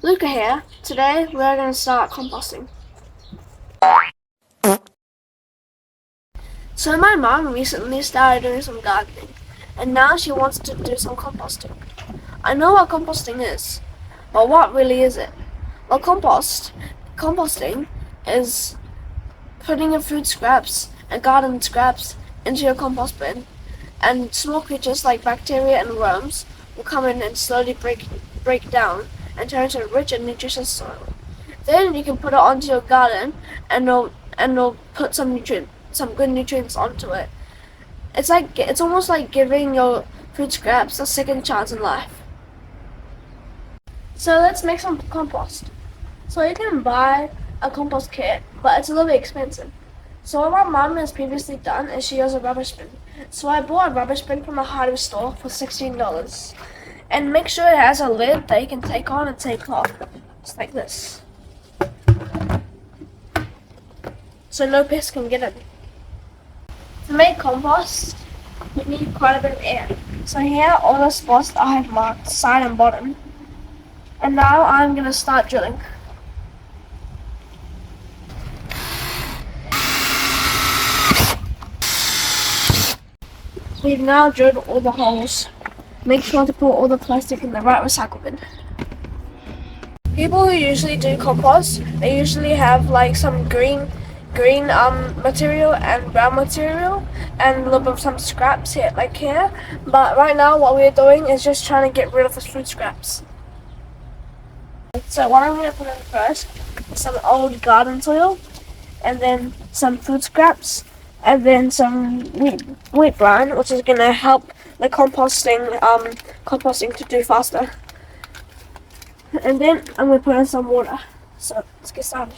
Luca here. Today we're going to start composting. So my mom recently started doing some gardening and now she wants to do some composting. I know what composting is, but what really is it? Well, composting is putting your food scraps and garden scraps into your compost bin, and small creatures like bacteria and worms will come in and slowly break down and turn into rich and nutritious soil. Then you can put it onto your garden, and it'll put some good nutrients onto it. It's almost like giving your food scraps a second chance in life. So let's make some compost. So you can buy a compost kit, but it's a little bit expensive. So what my mom has previously done is she has a rubbish bin. So I bought a rubbish bin from a hardware store for $16. And make sure it has a lid that you can take on and take off. Just like this. So no pests can get in. To make compost, you need quite a bit of air. So here are all the spots that I have marked, side and bottom. And now I'm going to start drilling. We've now drilled all the holes. Make sure to put all the plastic in the right recycle bin. People who usually do compost, they usually have like some green material and brown material and a little bit of some scraps here, like here. But right now what we're doing is just trying to get rid of the food scraps. So what I'm going to put in first is some old garden soil, and then some food scraps, and then some wheat bran, which is going to help the composting to do faster. And then I'm going to put in some water. So let's get started.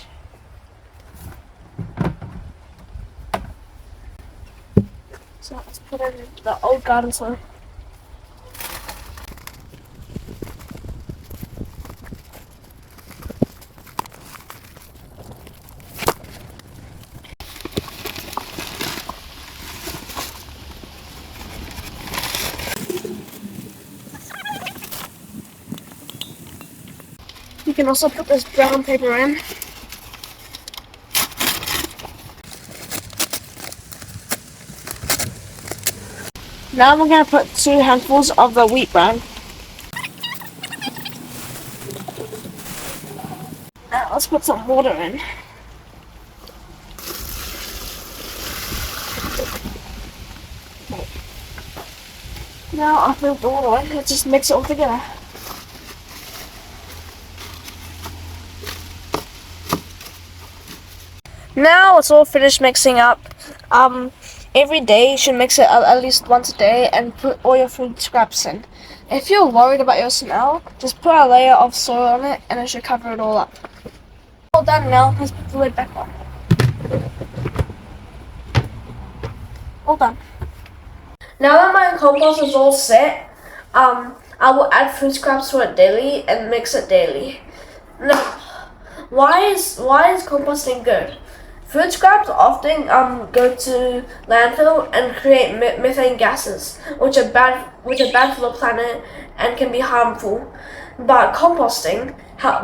So let's put in the old garden soil. You can also put this brown paper in. Now we're going to put 2 handfuls of the wheat bran. Now let's put some water in. Now after the water in, let's just mix it all together. Now it's all finished mixing up. Every day you should mix it at least once a day and put all your food scraps in. If you're worried about your smell, just put a layer of soil on it and it should cover it all up. All done now, let's put the lid back on. All done. Now that my compost is all set, I will add food scraps to it daily and mix it daily. Now, why is composting good? Food scraps often go to landfill and create methane gases, which are bad for the planet and can be harmful. But composting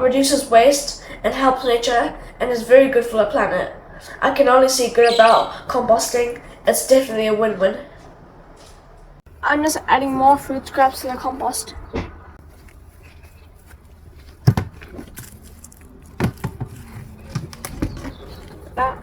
reduces waste and helps nature and is very good for the planet. I can only see good about composting. It's definitely a win-win. I'm just adding more food scraps to the compost. That.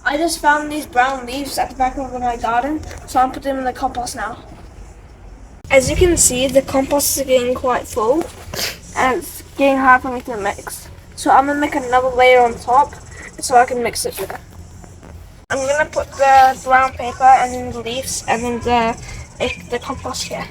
I just found these brown leaves at the back of my garden, so I'm putting them in the compost now. As you can see, the compost is getting quite full, and it's getting hard for me to mix. So I'm going to make another layer on top, so I can mix it better. I'm gonna put the brown paper and then the leaves and then the compost here.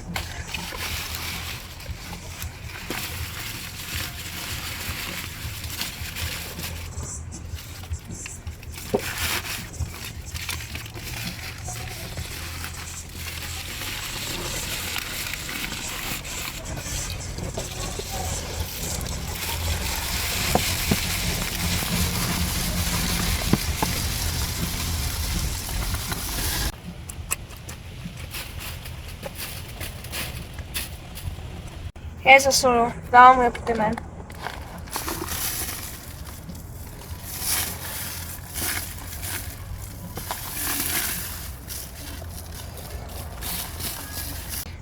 Here's the soil. Now I'm gonna put them in.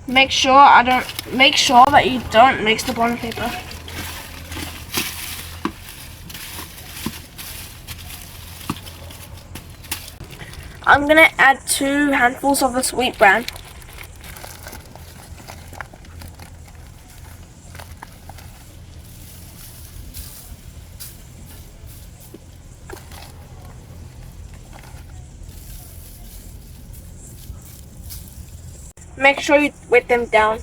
Make sure that you don't mix the bottom paper. I'm gonna add 2 handfuls of this wheat bran. Make sure you wet them down.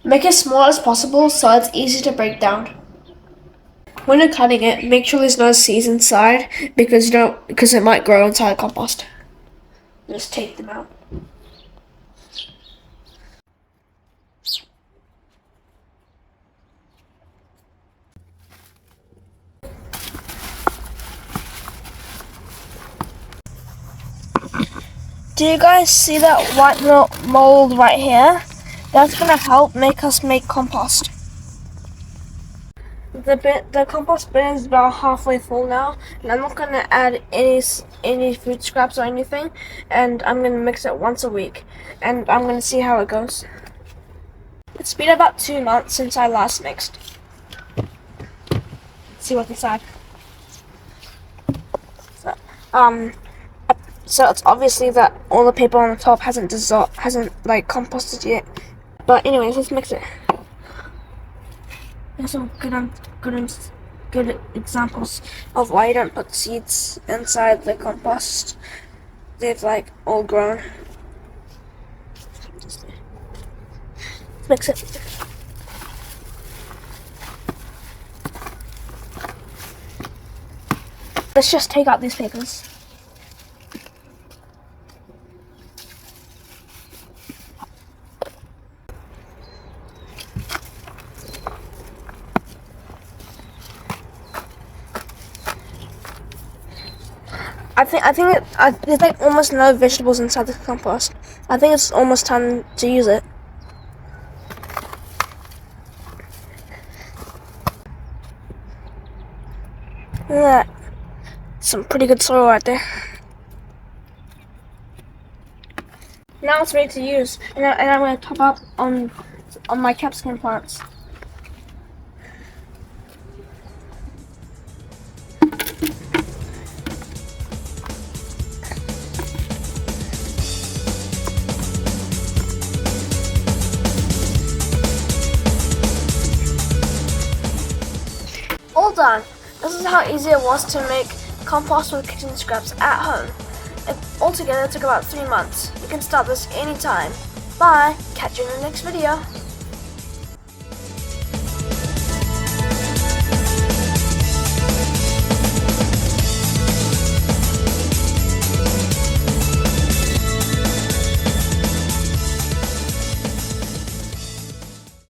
Make it small as possible so it's easy to break down. When you're cutting it, make sure there's no seeds inside because it might grow inside compost. Just take them out. Do you guys see that white mold right here? That's gonna help us make compost. The compost bin is about halfway full now, and I'm not gonna add any food scraps or anything, and I'm gonna mix it once a week, and I'm gonna see how it goes. It's been about 2 months since I last mixed. Let's see what's inside. So it's obviously that all the paper on the top hasn't like composted yet. But anyways, let's mix it. There's some good examples of why you don't put seeds inside the compost. They've like all grown. Let's mix it. Let's just take out these papers. I think there's like almost no vegetables inside the compost. I think it's almost time to use it. Look at that. Some pretty good soil right there. Now it's ready to use, and I'm going to top up on my capsicum plants. All done. This is how easy it was to make compost with kitchen scraps at home. It altogether took about 3 months. You can start this anytime. Bye. Catch you in the next video.